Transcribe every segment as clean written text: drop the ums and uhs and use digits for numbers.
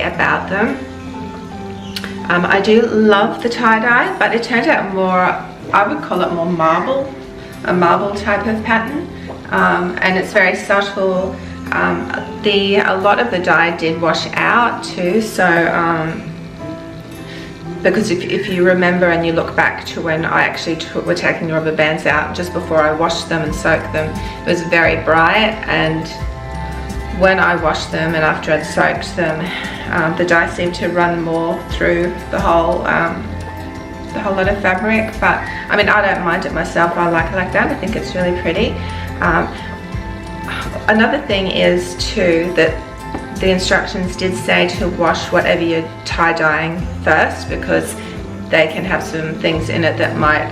about them. I do love the tie-dye, but it turned out more, I would call it more marble, a marble type of pattern, and it's very subtle. A lot of the dye did wash out too, so because if you remember and you look back to when I actually were taking the rubber bands out just before I washed them and soaked them, it was very bright, and when I washed them and after I'd soaked them, the dye seemed to run more through the whole lot of fabric. But I mean, I don't mind it myself. I like it like that. I think it's really pretty. Another thing is too that the instructions did say to wash whatever you're tie-dyeing first, because they can have some things in it that might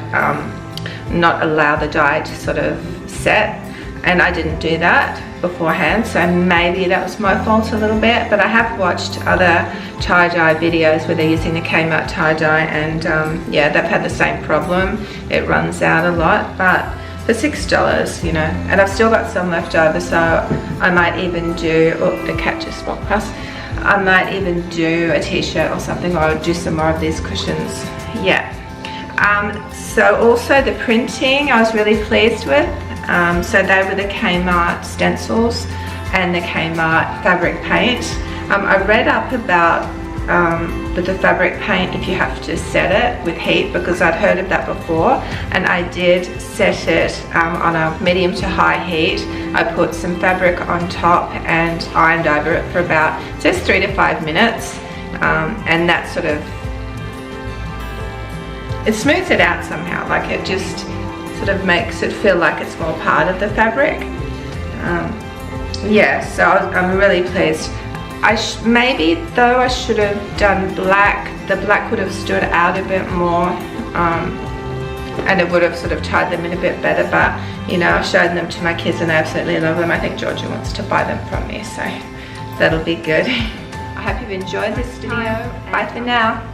not allow the dye to sort of set, and I didn't do that beforehand, so maybe that was my fault a little bit. But I have watched other tie-dye videos where they're using the Kmart tie-dye, and yeah, they've had the same problem. It runs out a lot, but for $6, you know, and I've still got some left over, so I might even do, oh, the cat just walked past. I might even do a t-shirt or something, or do some more of these cushions. Yeah. So also the printing I was really pleased with. So they were the Kmart stencils and the Kmart fabric paint. I read up about with the fabric paint, if you have to set it with heat, because I'd heard of that before, and I did set it on a medium to high heat. I put some fabric on top and ironed over it for about just 3 to 5 minutes, and that sort of, it smooths it out somehow, like it just sort of makes it feel like it's more part of the fabric. Yeah, so I'm really pleased. Maybe though I should have done black. The black would have stood out a bit more, and it would have sort of tied them in a bit better, but you know, I've shown them to my kids and they absolutely love them. I think Georgia wants to buy them from me, so that'll be good. I hope you've enjoyed this video. Bye for now.